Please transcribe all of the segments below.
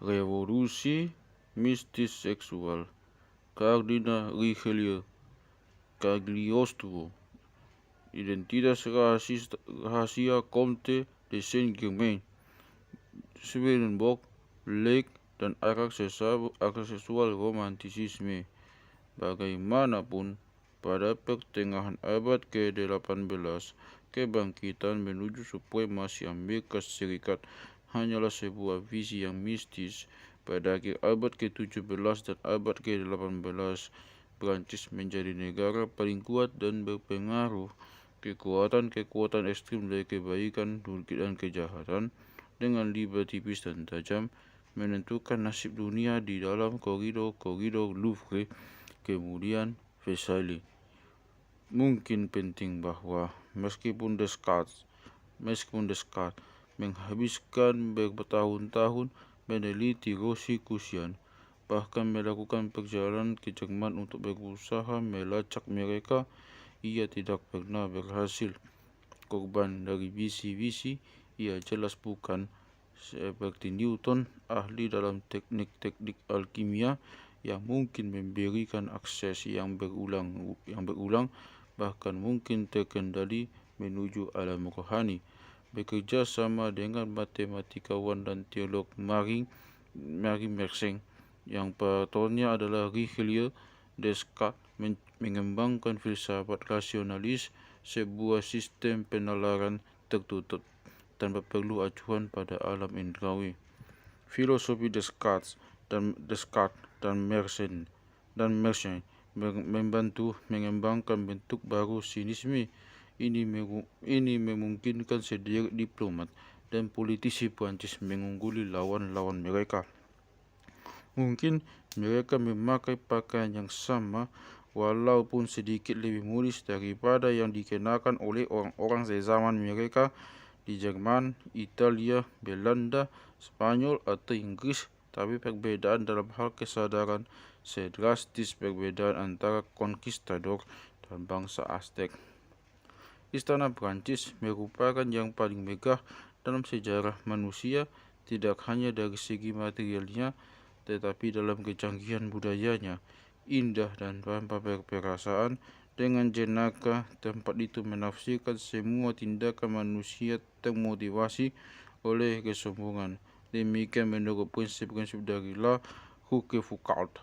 Revolusi mistis seksual. Kardinal Richelieu Cagliostro. Identitas rahasia Comte de Saint-Germain, Swedenborg, Blake, dan aksesual romantisisme. Bagaimanapun, pada pertengahan abad ke-18, kebangkitan menuju supremasi Amerika Serikat hanyalah sebuah visi yang mistis. Pada akhir abad ke-17 dan abad ke-18, Prancis menjadi negara paling kuat dan berpengaruh. Kekuatan ekstrim dari kebaikan dan kejahatan dengan liba tipis dan tajam menentukan nasib dunia di dalam koridor Louvre, kemudian Versailles. Mungkin penting bahwa meskipun Descartes menghabiskan bertahun-tahun meneliti Rosicrucian, bahkan melakukan perjalanan ke Jerman untuk berusaha melacak mereka, ia tidak pernah berhasil. Korban dari visi-visi ia jelas bukan seperti Newton, ahli dalam teknik-teknik alkimia yang mungkin memberikan akses yang berulang, bahkan mungkin terkendali menuju alam rohani. Bekerja sama dengan matematikawan dan teolog Marie Mersenne yang patronnya adalah Richelieu, Descartes mengembangkan filsafat rasionalis, sebuah sistem penalaran tertutup tanpa perlu acuan pada alam indrawi. Filosofi Descartes dan Mersenne membantu mengembangkan bentuk baru sinisme. Ini memungkinkan sederet diplomat dan politisi Prancis mengungguli lawan-lawan mereka. Mungkin mereka memakai pakaian yang sama, walaupun sedikit lebih modis daripada yang dikenakan oleh orang-orang sezaman mereka di Jerman, Italia, Belanda, Spanyol, atau Inggris. Tapi perbedaan dalam hal kesadaran sedrastis perbedaan antara konkistador dan bangsa Aztec. Istana Prancis merupakan yang paling megah dalam sejarah manusia, tidak hanya dari segi materialnya, tetapi dalam kecanggihan budayanya. Indah dan tanpa perasaan, dengan jenaka tempat itu menafsirkan semua tindakan manusia termotivasi oleh kesombongan. Demikian menurut prinsip-prinsip dari La Rochefoucauld.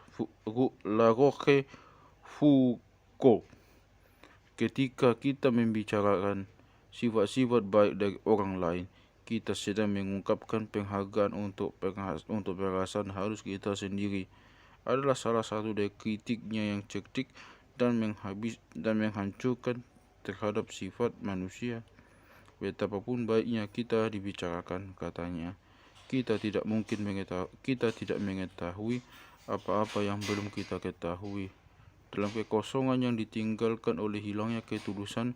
Ketika kita membicarakan sifat-sifat baik dari orang lain, kita sedang mengungkapkan penghargaan untuk perasaan halus kita sendiri. Adalah salah satu dari kritiknya yang cerdik dan menghancurkan terhadap sifat manusia. Betapapun baiknya kita dibicarakan, katanya, kita tidak mengetahui apa-apa yang belum kita ketahui. Dalam kekosongan yang ditinggalkan oleh hilangnya ketulusan,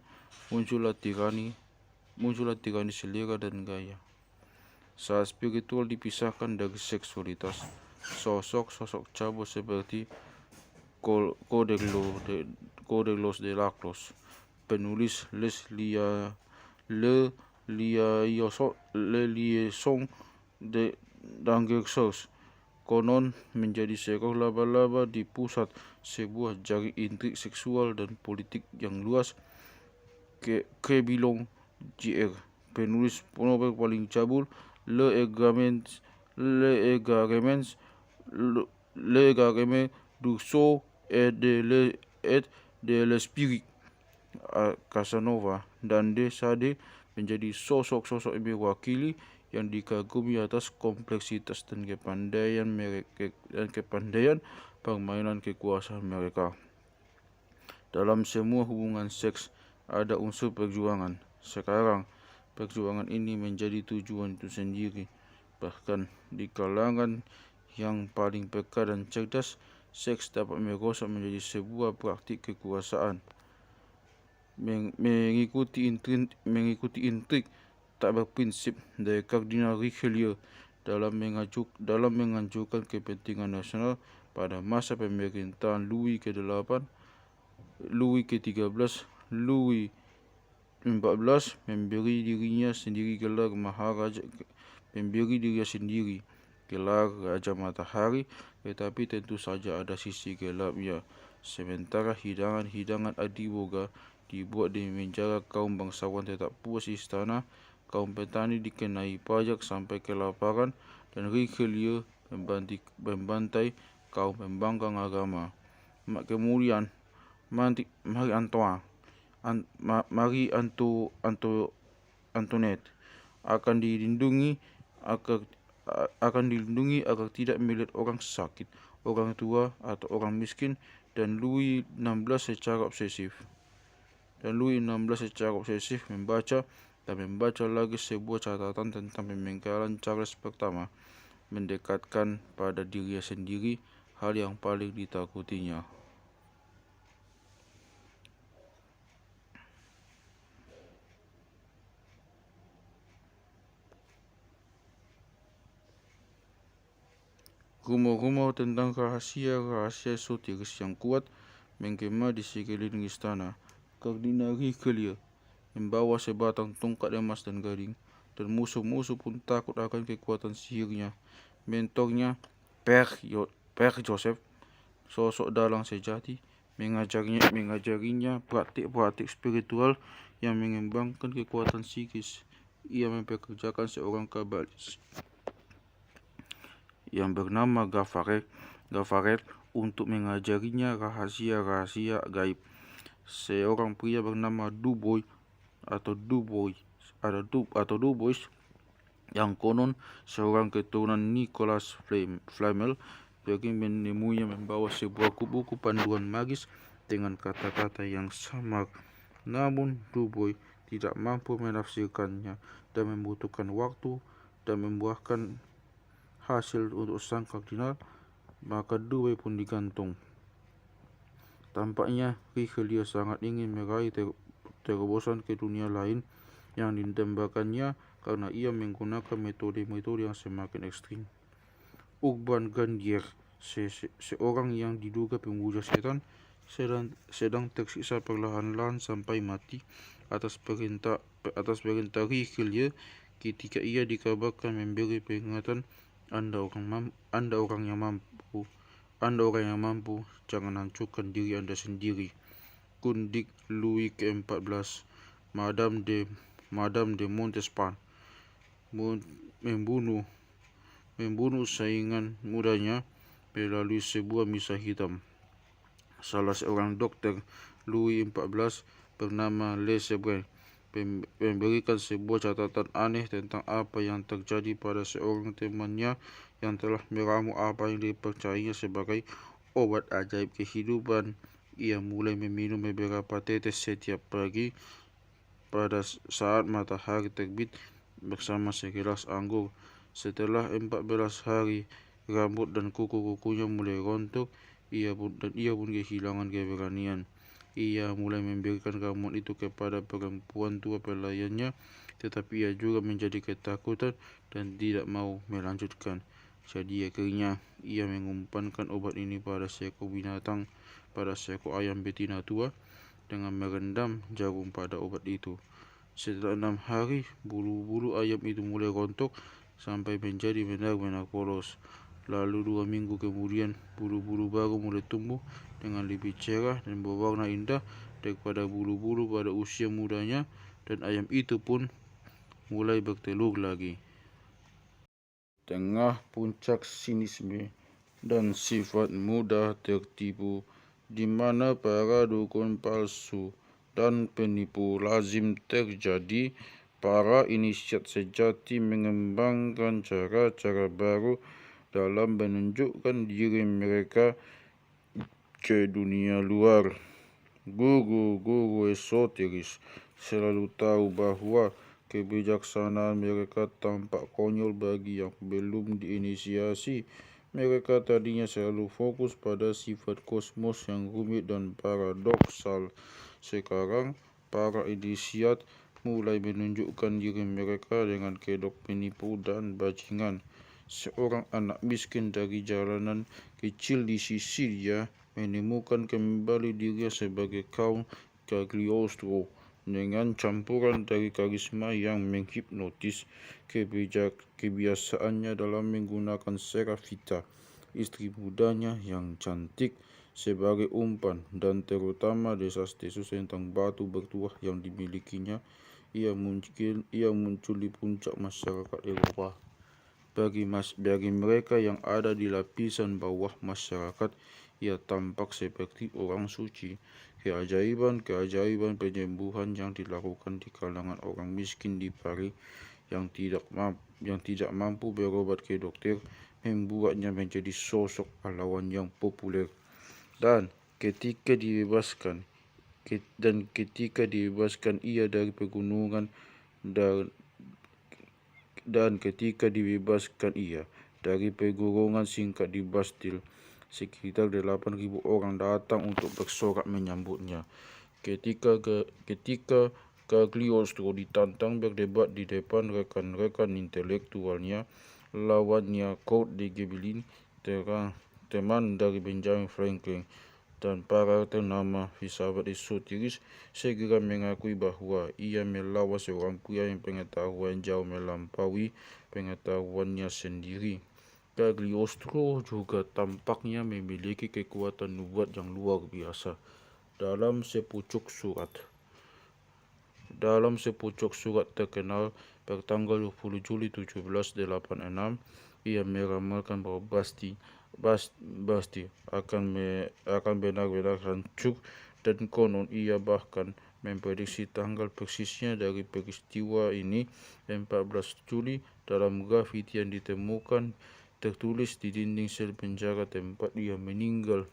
muncullah tirani selera dan gaya. Saat spiritual dipisahkan dari seksualitas, sosok cabul seperti Codellos de Laclos, penulis Le Liaison d'Angers, konon menjadi seekor laba-laba di pusat sebuah jaring intrik seksual dan politik yang luas. Crébillon Jr., penulis novel paling cabul, Le Égarement du Sceau et de l'Esprit, Casanova, dan de Sade menjadi sosok-sosok yang mewakili yang dikagumi atas kompleksitas dan kepandaian permainan kekuasaan mereka. Dalam semua hubungan seks ada unsur perjuangan. Sekarang, perjuangan ini menjadi tujuan itu sendiri. Bahkan di kalangan yang paling peka dan cerdas, seks dapat merosot menjadi sebuah praktik kekuasaan. Mengikuti intrik tak berprinsip dari Kardinal Richelieu dalam mengajukan kepentingan nasional pada masa pemerintahan Louis ke-13, Louis XIV memberi dirinya sendiri gelar Maharaja, gelar Raja Matahari, tetapi tentu saja ada sisi gelapnya. Sementara hidangan-hidangan adiboga dibuat di menjaga kaum bangsawan tetap puas istana, kaum petani dikenai pajak sampai kelaparan, dan Richelieu membantai kaum pembangkang agama. Kemudian Marie Antoinette akan dilindungi agar tidak melihat orang sakit, orang tua atau orang miskin, dan Louis XVI secara obsesif membaca lagi sebuah catatan tentang pembengkalan Charles pertama, mendekatkan pada dirinya sendiri hal yang paling ditakutinya. Rumor-rumor tentang rahasia esoteris yang kuat menggema di sekeliling istana. Kardinal Richelieu membawa sebatang tongkat emas dan gading, dan musuh-musuh pun takut akan kekuatan sihirnya. Mentornya, Père Joseph, sosok dalang sejati, mengajarinya praktik-praktik spiritual yang mengembangkan kekuatan psikis. Ia mempekerjakan seorang kabalis yang bernama Gafaret untuk mengajarinya rahasia-rahasia gaib. Seorang pria bernama Dubois yang konon seorang keturunan Nicolas Flamel pergi menemuinya membawa sebuah buku panduan magis dengan kata-kata yang samar. Namun Dubois tidak mampu menafsirkannya dan membutuhkan waktu dan membuahkan hasil untuk sang kardinal, maka Dubois pun digantung. Tampaknya Richelieu sangat ingin meraih terobosan ke dunia lain yang ditembakkannya karena ia menggunakan metode-metode yang semakin ekstrim. Urban Grandier, seorang yang diduga pemuja setan, sedang tersiksa perlahan-lahan sampai mati atas perintah Richelieu ketika ia dikabarkan memberi peringatan, Anda orang yang mampu, jangan hancurkan diri Anda sendiri. Kundik Louis ke-14, Madame de Montespan, membunuh saingan mudanya melalui sebuah misa hitam. Salah seorang dokter Louis XIV bernama Le Sebre memberikan sebuah catatan aneh tentang apa yang terjadi pada seorang temannya yang telah meramu apa yang dipercayainya sebagai obat ajaib kehidupan. Ia mulai meminum beberapa tetes setiap pagi pada saat matahari terbit bersama segelas anggur. Setelah 14 hari, rambut dan kuku-kukunya mulai rontok. Ia pun kehilangan keberanian. Ia mulai memberikan ramuan itu kepada perempuan tua pelayannya, tetapi ia juga menjadi ketakutan dan tidak mau melanjutkan. Jadi akhirnya ia mengumpankan obat ini pada seekor ayam betina tua dengan merendam jarum pada obat itu. Setelah 6 hari, bulu-bulu ayam itu mulai rontok sampai menjadi benar-benar polos. Lalu 2 minggu kemudian, bulu-bulu baru mulai tumbuh dengan lebih cerah dan berwarna indah daripada bulu-bulu pada usia mudanya, dan ayam itu pun mulai bertelur lagi. Tengah puncak sinisme dan sifat mudah tertipu, di mana para dukun palsu dan penipu lazim terjadi, para inisiat sejati mengembangkan cara-cara baru dalam menunjukkan diri mereka ke dunia luar. Guru-guru esoteris selalu tahu bahwa kebijaksanaan mereka tampak konyol bagi yang belum diinisiasi. Mereka tadinya selalu fokus pada sifat kosmos yang rumit dan paradoksal. Sekarang, para inisiat mulai menunjukkan diri mereka dengan kedok penipu dan bajingan. Seorang anak miskin dari jalanan kecil di Sisilia menemukan kembali dirinya sebagai Count Cagliostro, dengan campuran dari karisma yang menghipnotis. Kebiasaannya dalam menggunakan Seraphita, istri mudanya yang cantik, sebagai umpan, dan terutama desas-desus tentang batu bertuah yang dimilikinya. Ia muncul di puncak masyarakat Eropa. Bagi mereka yang ada di lapisan bawah masyarakat, ia tampak seperti orang suci. Keajaiban penyembuhan yang dilakukan di kalangan orang miskin di Paris yang tidak mampu berobat ke dokter membuatnya menjadi sosok pahlawan yang populer. Dan ketika dibebaskan, ia dari pegunungan dan ketika dibebaskan ia dari pergulungan singkat di Bastille, sekitar 8.000 orang datang untuk bersorak menyambutnya. Ketika Cagliostro ditantang berdebat di depan rekan-rekan intelektualnya, lawannya Count de Gebelin, teman dari Benjamin Franklin, dan para ternama filsafat esoteris, segera mengakui bahwa ia melawan seorang pria yang pengetahuan jauh melampaui pengetahuannya sendiri. Cagliostro juga tampaknya memiliki kekuatan nubuat yang luar biasa. Dalam sepucuk surat terkenal bertanggal 20 Juli 1786, ia meramalkan bahwa Basti akan benar-benar hancur, dan konon ia bahkan memprediksi tanggal persisnya dari peristiwa ini. 14 Juli, dalam grafiti yang ditemukan tertulis di dinding sel penjara tempat ia meninggal,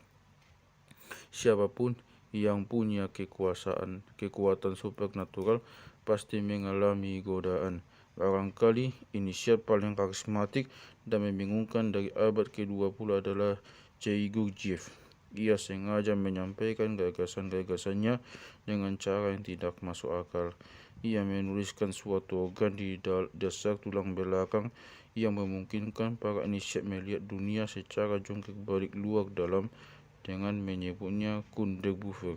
siapapun yang punya kekuatan supernatural pasti mengalami godaan. Barangkali inisiat paling karismatik dan membingungkan dari abad ke-20 adalah J. Gurdjieff. Ia sengaja menyampaikan gagasan-gagasannya dengan cara yang tidak masuk akal. Ia menuliskan suatu organ di dasar tulang belakang yang memungkinkan para inisiat melihat dunia secara jungkir balik luar dalam, dengan menyebutnya Kunderbuffer.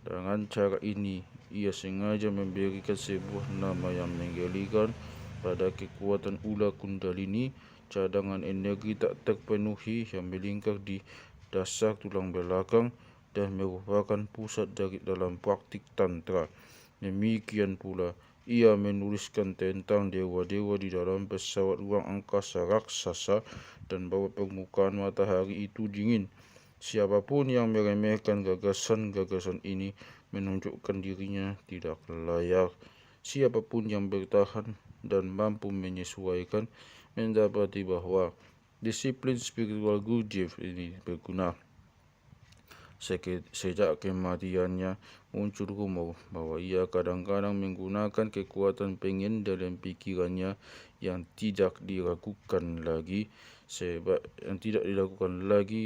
Dengan cara ini, ia sengaja memberikan sebuah nama yang menggelikan pada kekuatan ular Kundalini, cadangan energi tak terpenuhi yang melingkar di dasar tulang belakang dan merupakan pusat dari dalam praktik tantra. Demikian pula, ia menuliskan tentang dewa-dewa di dalam pesawat ruang angkasa raksasa dan bahwa permukaan matahari itu dingin. Siapapun yang meremehkan gagasan-gagasan ini menunjukkan dirinya tidak layak. Siapapun yang bertahan dan mampu menyesuaikan mendapati bahwa disiplin spiritual Gurdjieff ini berguna. Sejak kematiannya, muncul rumor bahwa ia kadang-kadang menggunakan kekuatan pengendalian pikirannya yang tidak dilakukan lagi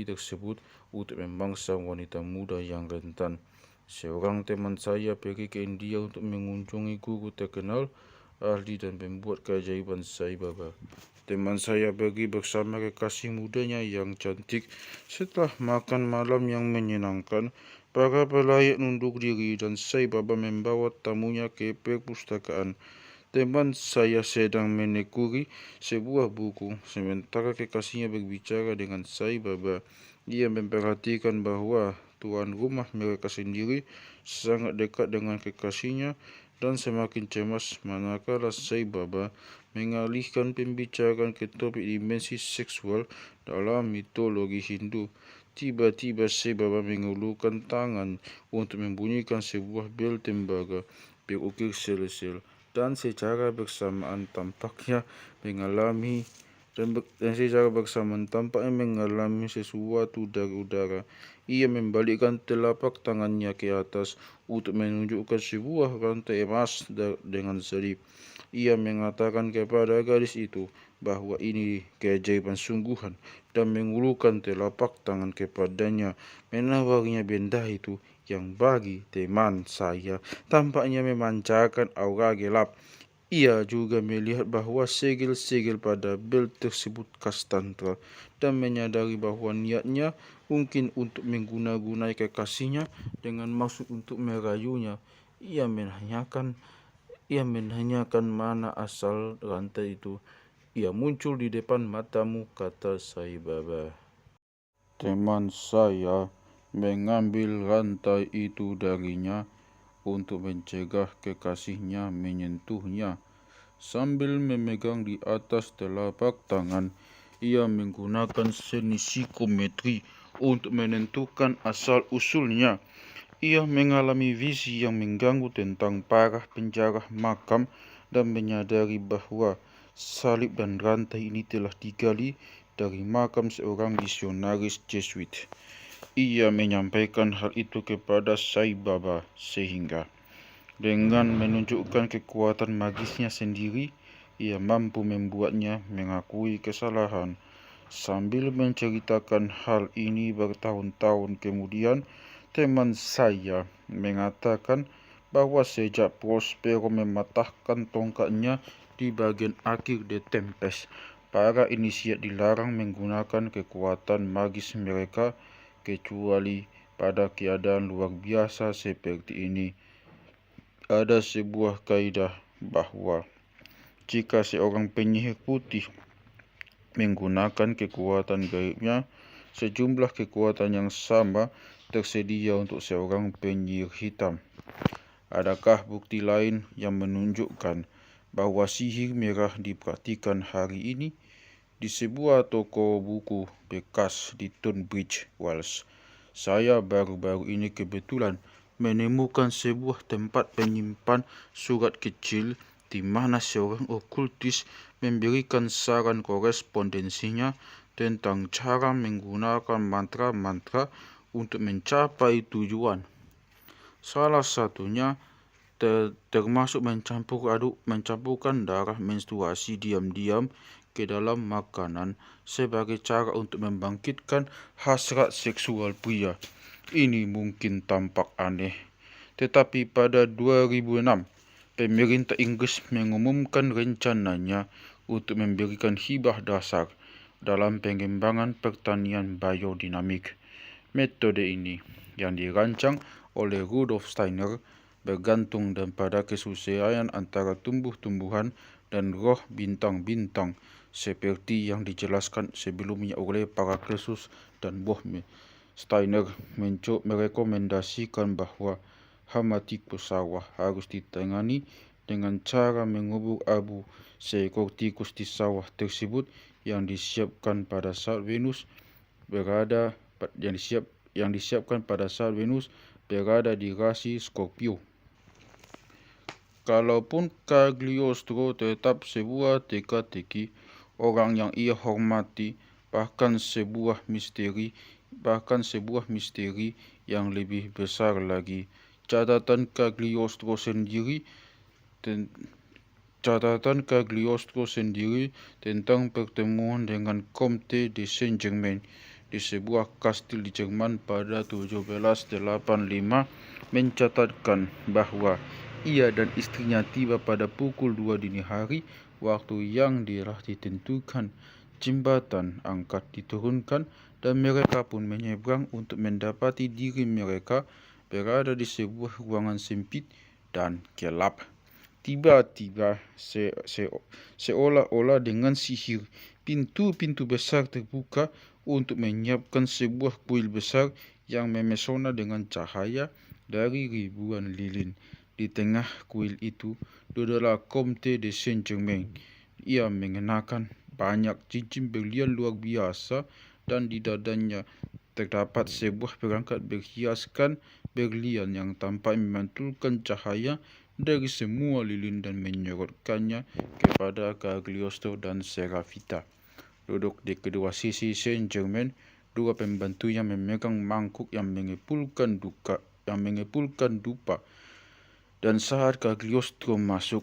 tersebut untuk memangsa wanita muda yang rentan. Seorang teman saya pergi ke India untuk mengunjungi guru terkenal, ahli dan pembuat keajaiban Sai Baba. Teman saya pergi bersama kekasih mudanya yang cantik. Setelah makan malam yang menyenangkan, para pelayat nunduk diri dan Sai Baba membawa tamunya ke perpustakaan. Teman saya sedang menekuni sebuah buku, sementara kekasihnya berbicara dengan Sai Baba. Ia memperhatikan bahwa tuan rumah mereka sendiri sangat dekat dengan kekasihnya dan semakin cemas manakala Sai Baba mengalihkan pembicaraan ke topik dimensi seksual dalam mitologi Hindu. Tiba-tiba Sai Baba mengulurkan tangan untuk membunyikan sebuah bel tembaga berukir sel-sel, dan secara bersamaan tampaknya mengalami sesuatu dari udara. Ia membalikkan telapak tangannya ke atas untuk menunjukkan sebuah rantai emas dengan salib. Ia mengatakan kepada gadis itu bahwa ini keajaiban sungguhan dan mengulurkan telapak tangan kepadanya, menawarinya benda itu yang bagi teman saya tampaknya memancarkan aura gelap. Ia juga melihat bahwa segel-segel pada bel tersebut khas tantra dan menyadari bahwa niatnya mungkin untuk mengguna-gunai kekasihnya dengan maksud untuk merayunya. ia menanyakan mana asal rantai itu. Ia muncul di depan matamu, kata Sai Baba. Teman saya mengambil rantai itu darinya untuk mencegah kekasihnya menyentuhnya. Sambil memegang di atas telapak tangan, ia menggunakan seni psikometri untuk menentukan asal-usulnya. Ia mengalami visi yang mengganggu tentang parah penjara makam dan menyadari bahwa salib dan rantai ini telah digali dari makam seorang misionaris Jesuit. Ia menyampaikan hal itu kepada Sai Baba sehingga dengan menunjukkan kekuatan magisnya sendiri, ia mampu membuatnya mengakui kesalahan. Sambil menceritakan hal ini bertahun-tahun kemudian, teman saya mengatakan bahwa sejak Prospero mematahkan tongkatnya di bagian akhir The Tempest, para inisiat dilarang menggunakan kekuatan magis mereka kecuali pada keadaan luar biasa seperti ini. Ada sebuah kaidah bahwa jika seorang penyihir putih menggunakan kekuatan gaibnya, sejumlah kekuatan yang sama tersedia untuk seorang penyihir hitam. Adakah bukti lain yang menunjukkan bahwa sihir merah dipraktikkan hari ini? Di sebuah toko buku bekas di Tunbridge Wells, saya baru-baru ini kebetulan menemukan sebuah tempat penyimpan surat kecil di mana seorang okultis memberikan saran korespondensinya tentang cara menggunakan mantra-mantra untuk mencapai tujuan. Salah satunya termasuk mencampurkan darah menstruasi diam-diam ke dalam makanan sebagai cara untuk membangkitkan hasrat seksual pria. Ini mungkin tampak aneh, tetapi pada 2006, pemerintah Inggris mengumumkan rencananya untuk memberikan hibah dasar dalam pengembangan pertanian biodinamik. Metode ini yang dirancang oleh Rudolf Steiner bergantung pada kesesuaian antara tumbuh-tumbuhan dan roh bintang-bintang seperti yang dijelaskan sebelumnya oleh Paracelsus dan Bohme. Steiner merekomendasikan bahwa hama tikus sawah harus ditangani dengan cara mengubur abu seekor tikus di sawah tersebut yang disiapkan pada saat Venus berada di rasi Scorpio. Kalaupun Cagliostro tetap sebuah teka-teki, orang yang ia hormati, bahkan sebuah misteri yang lebih besar lagi. Catatan Cagliostro sendiri tentang pertemuan dengan Comte de Saint-Germain di sebuah kastil di Jerman pada 1785 mencatatkan bahwa ia dan istrinya tiba pada pukul 2 dini hari, waktu yang telah ditentukan. Jembatan angkat diturunkan dan mereka pun menyeberang untuk mendapati diri mereka berada di sebuah ruangan sempit dan gelap. Tiba-tiba, seolah-olah dengan sihir, pintu-pintu besar terbuka untuk menyiapkan sebuah kuil besar yang memesona dengan cahaya dari ribuan lilin. Di tengah kuil itu duduklah Comte de Saint-Germain. Ia mengenakan banyak cincin berlian luar biasa dan di dadanya terdapat sebuah perangkat berhiaskan berlian yang tampak memantulkan cahaya dari semua lilin dan menyorotkannya kepada Cagliostro dan Serafita. Duduk di kedua sisi Saint-Germain, dua pembantunya memegang mangkuk yang mengepulkan dupa. Dan saat Cagliostro masuk,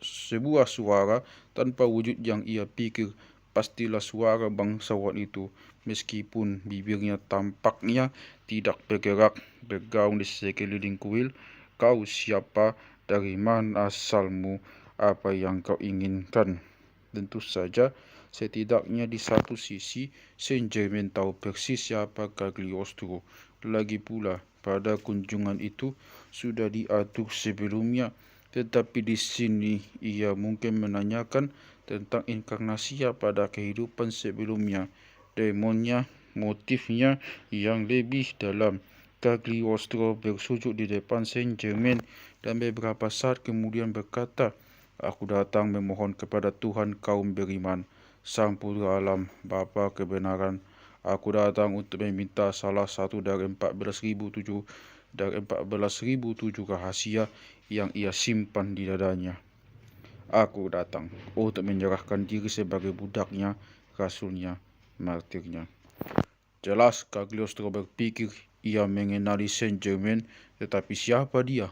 sebuah suara tanpa wujud yang ia pikir pastilah suara bangsawan itu, meskipun bibirnya tampaknya tidak bergerak, bergaung di sekeliling kuil. Kau siapa? Dari mana asalmu? Apa yang kau inginkan? Tentu saja, setidaknya di satu sisi, Saint-Germain tahu persis siapa Cagliostro. Lagi pula, pada kunjungan itu sudah diatur sebelumnya, tetapi di sini ia mungkin menanyakan tentang inkarnasia pada kehidupan sebelumnya, demonnya, motifnya yang lebih dalam. Cagliostro bersujud di depan Saint Germain dan beberapa saat kemudian berkata, "Aku datang memohon kepada Tuhan kaum beriman, Sang Putra Alam, Bapa kebenaran. Aku datang untuk meminta salah satu dari 14.007 rahasia yang ia simpan di dadanya. Aku datang untuk menyerahkan diri sebagai budaknya, rasulnya, martirnya." Jelas Cagliostro berpikir ia mengenali Saint Germain, tetapi siapa dia?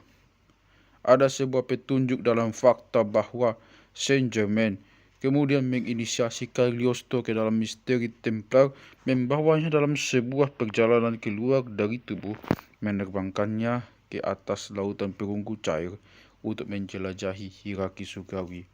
Ada sebuah petunjuk dalam fakta bahwa Saint Germain kemudian menginisiasi Cagliostro ke dalam misteri Templar, membawanya dalam sebuah perjalanan keluar dari tubuh, menerbangkannya ke atas lautan perunggu cair untuk menjelajahi hierarki surgawi.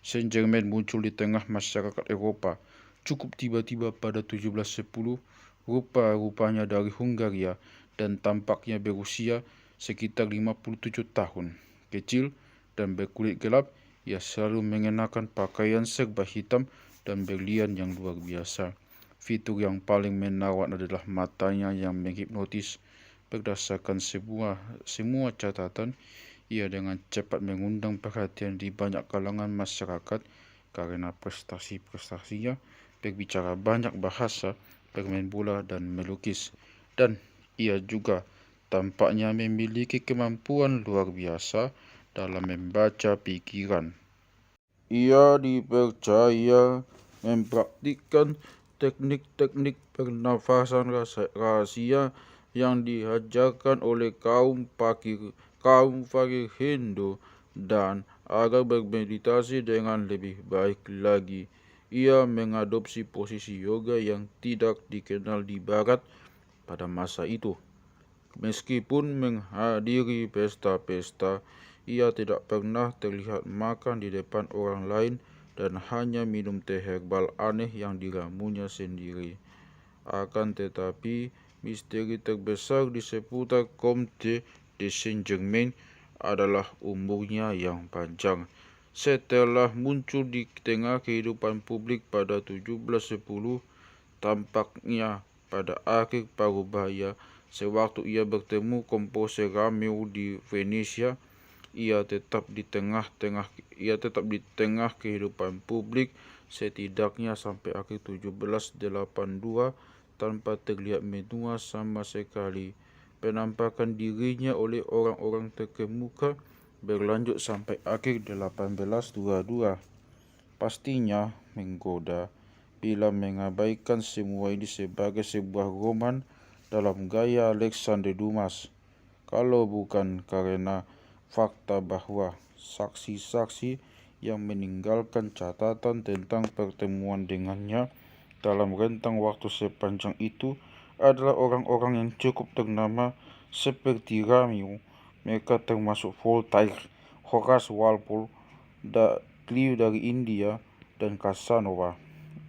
Saint Germain muncul di tengah masyarakat Eropa cukup tiba-tiba pada 1710. Rupa-rupanya dari Hungaria dan tampaknya berusia sekitar 57 tahun. Kecil dan berkulit gelap, ia selalu mengenakan pakaian serba hitam dan berlian yang luar biasa. Fitur yang paling menawan adalah matanya yang menghipnotis. Berdasarkan semua catatan, ia dengan cepat mengundang perhatian di banyak kalangan masyarakat karena prestasi-prestasinya, berbicara banyak bahasa, bermain bola dan melukis. Dan ia juga tampaknya memiliki kemampuan luar biasa dalam membaca pikiran. Ia dipercaya mempraktikkan teknik-teknik pernafasan rahasia yang diajarkan oleh kaum fakir Hindu, dan agar bermeditasi dengan lebih baik lagi, ia mengadopsi posisi yoga yang tidak dikenal di barat pada masa itu. Meskipun menghadiri pesta-pesta, ia tidak pernah terlihat makan di depan orang lain dan hanya minum teh herbal aneh yang diramunya sendiri. Akan tetapi, misteri terbesar di seputar Comte de Saint-Germain adalah umurnya yang panjang. Setelah muncul di tengah kehidupan publik pada 1710, tampaknya pada akhir parubaya, sewaktu ia bertemu komposer Romeo di Venesia, ia tetap di tengah kehidupan publik setidaknya sampai akhir 1782 tanpa terlihat menua sama sekali. Penampakan dirinya oleh orang-orang terkemuka berlanjut sampai akhir 1822. Pastinya menggoda bila mengabaikan semua ini sebagai sebuah roman dalam gaya Alexander Dumas, kalau bukan karena fakta bahwa saksi-saksi yang meninggalkan catatan tentang pertemuan dengannya dalam rentang waktu sepanjang itu adalah orang-orang yang cukup ternama seperti Romeo. Mereka termasuk Voltaire, Horace Walpole, Clive dari India, dan Casanova.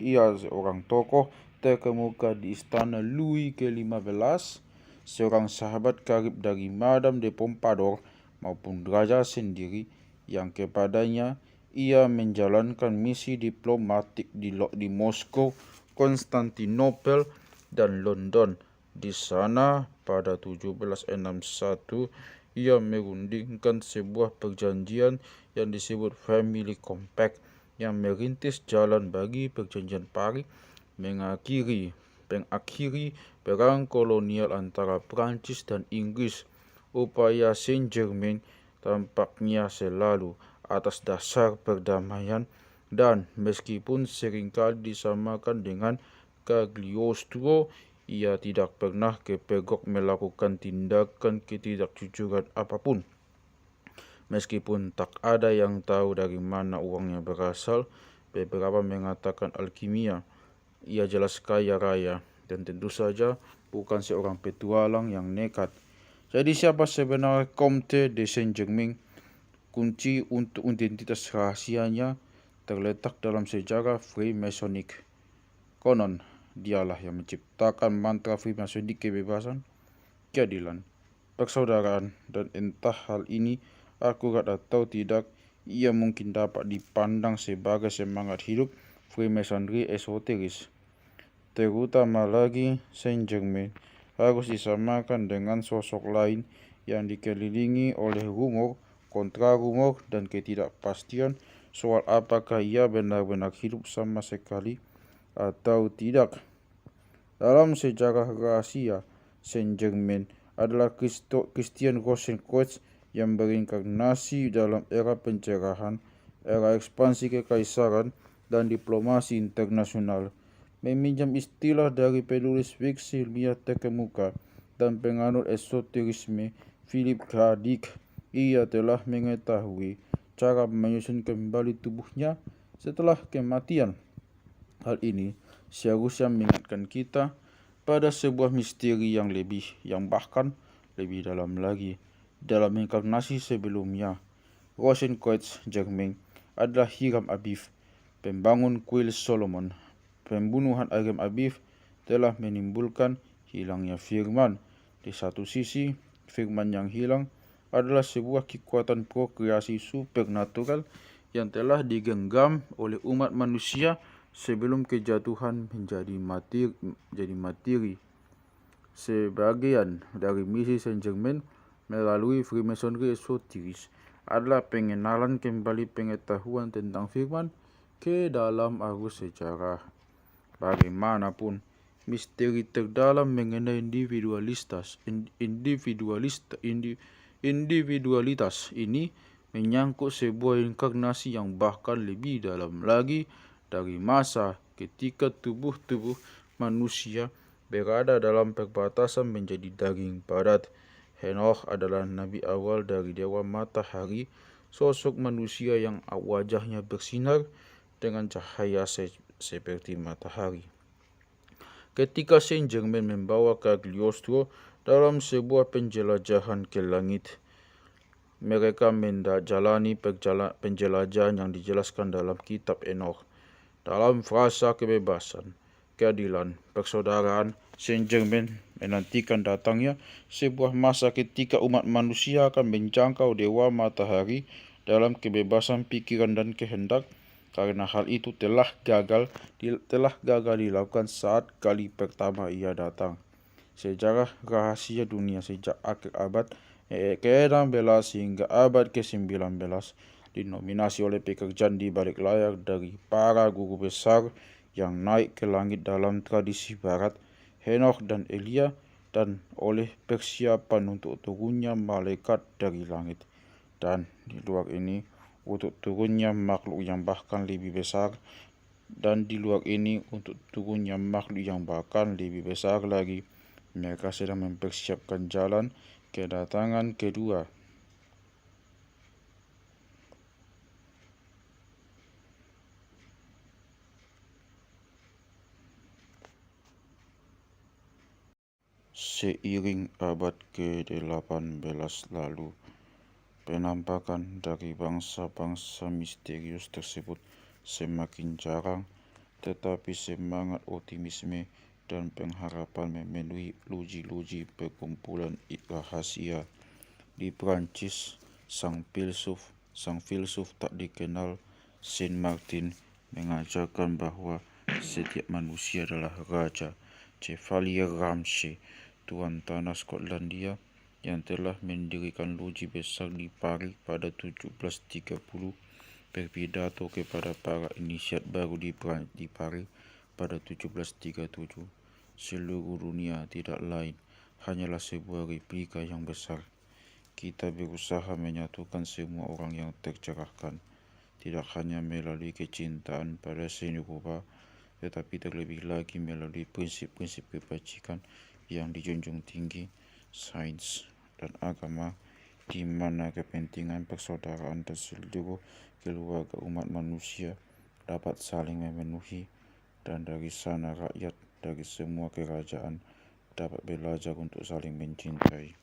Ia seorang tokoh terkemuka di istana Louis ke-15, seorang sahabat karib dari Madame de Pompadour maupun raja sendiri, yang kepadanya ia menjalankan misi diplomatik di Moskow, Konstantinopel, dan London. Di sana pada 1761 ia merundingkan sebuah perjanjian yang disebut Family Compact yang merintis jalan bagi perjanjian Paris, mengakhiri perang kolonial antara Prancis dan Inggris. Upaya Saint-Germain tampaknya selalu atas dasar perdamaian, dan meskipun seringkali disamakan dengan Cagliostro, ia tidak pernah kepegok melakukan tindakan ketidakjujuran apapun. Meskipun tak ada yang tahu dari mana uangnya berasal, beberapa mengatakan alkimia. Ia jelas kaya raya dan tentu saja bukan seorang petualang yang nekat. Jadi siapa sebenarnya Comte de Saint-Germain? Kunci untuk identitas rahasianya terletak dalam sejarah Freemasonic. Konon, dialah yang menciptakan mantra Freemasonik kebebasan, keadilan, persaudaraan, dan entah hal ini akurat atau tidak, ia mungkin dapat dipandang sebagai semangat hidup Freemasonry esoteris. Terutama lagi Saint-Germain harus disamakan dengan sosok lain yang dikelilingi oleh rumor, kontra-rumor, dan ketidakpastian soal apakah ia benar-benar hidup sama sekali atau tidak. Dalam sejarah rahasia, Saint-Germain adalah Christian Rosenkreuz yang berinkarnasi dalam era pencerahan, era ekspansi kekaisaran, dan diplomasi internasional. Meminjam istilah dari penulis fiksi ilmiah terkemuka dan penganut esoterisme Philip K. Dick, ia telah mengetahui cara menyusun kembali tubuhnya setelah kematian. Hal ini seharusnya mengingatkan kita pada sebuah misteri yang bahkan lebih dalam lagi. Dalam inkarnasi sebelumnya, Rosenkreuz Germain adalah Hiram Abiff, pembangun kuil Solomon. Pembunuhan Hiram Abiff telah menimbulkan hilangnya firman. Di satu sisi, firman yang hilang adalah sebuah kekuatan prokreasi supernatural yang telah digenggam oleh umat manusia sebelum kejatuhan menjadi materi. Sebagian dari misi Saint-Germain melalui Freemasonry esoteris adalah pengenalan kembali pengetahuan tentang firman ke dalam arus sejarah. Bagaimanapun, misteri terdalam mengenai individualitas ini menyangkut sebuah inkarnasi yang bahkan lebih dalam lagi dari masa ketika tubuh-tubuh manusia berada dalam perbatasan menjadi daging padat. Henoch adalah nabi awal dari dewa matahari, sosok manusia yang wajahnya bersinar dengan cahaya seperti matahari. Ketika Saint-Germain membawa Cagliostro dalam sebuah penjelajahan ke langit, mereka menjalani penjelajahan yang dijelaskan dalam kitab Enoch. Dalam frasa kebebasan, keadilan, persaudaraan, Saint-Germain menantikan datangnya sebuah masa ketika umat manusia akan menjangkau dewa matahari dalam kebebasan pikiran dan kehendak, karena hal itu telah gagal dilakukan saat kali pertama ia datang. Sejarah rahasia dunia sejak akhir abad ke-16 hingga abad ke-19 dinominasi oleh pekerjaan di balik layar dari para guru besar yang naik ke langit dalam tradisi barat, Henoch dan Elia, dan oleh persiapan untuk turunnya malaikat dari langit. Dan di luar ini, untuk turunnya makhluk yang bahkan lebih besar, dan di luar ini untuk turunnya makhluk yang bahkan lebih besar lagi. Mereka sedang mempersiapkan jalan kedatangan kedua. Seiring abad ke-18 lalu, penampakan dari bangsa-bangsa misterius tersebut semakin jarang, tetapi semangat optimisme dan pengharapan memenuhi luji-luji perkumpulan rahasia. Di Prancis, sang filsuf tak dikenal, Saint Martin, mengajarkan bahwa setiap manusia adalah raja. Chevalier Ramsay, tuan tanah Skotlandia, yang telah mendirikan loji besar di Paris pada 1730, berpidato kepada para inisiat baru di Paris pada 1737. Seluruh dunia tidak lain hanyalah sebuah replika yang besar. Kita berusaha menyatukan semua orang yang tercerahkan, tidak hanya melalui kecintaan pada seni rupa, tetapi terlebih lagi melalui prinsip-prinsip kebajikan yang dijunjung tinggi, sains, dan agama, di mana kepentingan persaudaraan dan seluruh keluarga umat manusia dapat saling memenuhi, dan dari sana rakyat dari semua kerajaan dapat belajar untuk saling mencintai.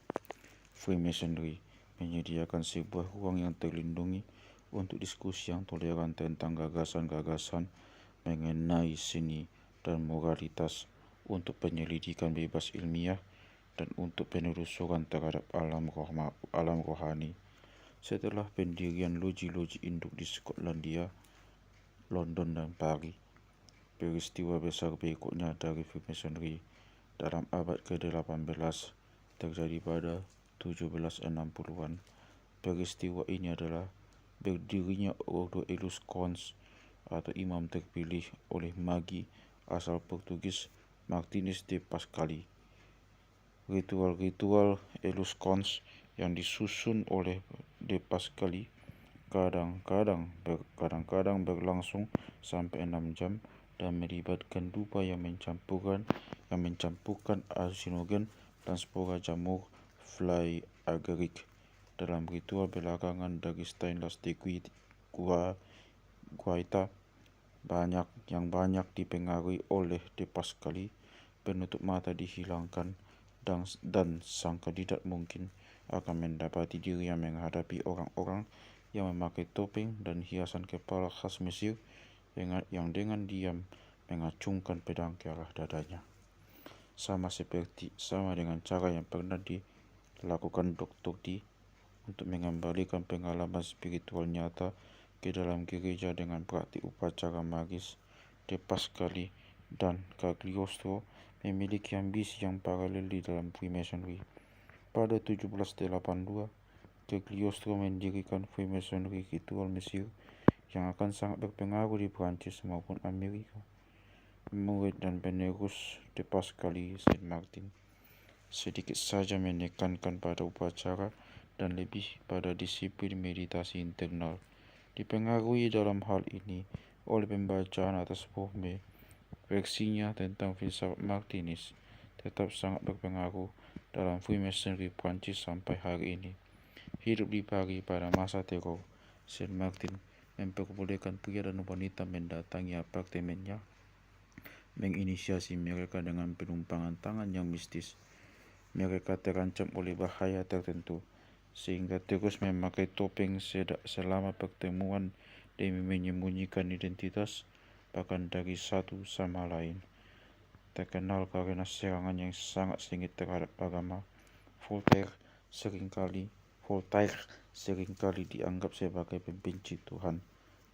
Freemasonry menyediakan sebuah ruang yang terlindungi untuk diskusi yang toleran tentang gagasan-gagasan mengenai seni dan moralitas, untuk penyelidikan bebas ilmiah dan untuk penelusuran terhadap alam rohani. Setelah pendirian loji-loji induk di Skotlandia, London dan Paris, peristiwa besar berikutnya dari Freemasonry dalam abad ke-18 terjadi pada 1760-an. Peristiwa ini adalah berdirinya Ordo Elus Cons atau imam terpilih oleh magi asal Portugis Martinez de Pascali. Ritual-ritual Elus Cons yang disusun oleh de Pascali kadang-kadang berlangsung sampai 6 jam dan melibatkan dupa yang mencampurkan arsinogen dan spora jamur fly agaric. Dalam ritual belakangan dari Stainless de Guaita yang banyak dipengaruhi oleh de Pascali, penutup mata dihilangkan dan sang kandidat mungkin akan mendapati diri yang menghadapi orang-orang yang memakai topeng dan hiasan kepala khas Mesir yang dengan diam mengacungkan pedang ke arah dadanya. Sama dengan cara yang pernah dilakukan Dr. D untuk mengembalikan pengalaman spiritual nyata ke dalam gereja dengan praktik upacara magis, de Pascali dan Cagliostro memiliki ambisi yang paralel di dalam Freemasonry. Pada 1782, Cagliostro mendirikan Freemasonry ritual Mesir yang akan sangat berpengaruh di Prancis maupun Amerika. Murid dan penerus de Pascali, Saint Martin, sedikit saja menekankan pada upacara dan lebih pada disiplin meditasi internal. Dipengaruhi dalam hal ini oleh pembacaan atas Forme, versinya tentang filsafat Martinez tetap sangat berpengaruh dalam Freemasonry Prancis sampai hari ini. Hidup di Paris pada masa teror, Saint Martin memperbolehkan pria dan wanita mendatangi apartemennya, menginisiasi mereka dengan penumpangan tangan yang mistis. Mereka terancam oleh bahaya tertentu, sehingga terus memakai topeng selama pertemuan demi menyembunyikan identitas, bahkan dari satu sama lain. Terkenal karena serangan yang sangat sengit terhadap agama, Voltaire seringkali dianggap sebagai pembenci Tuhan.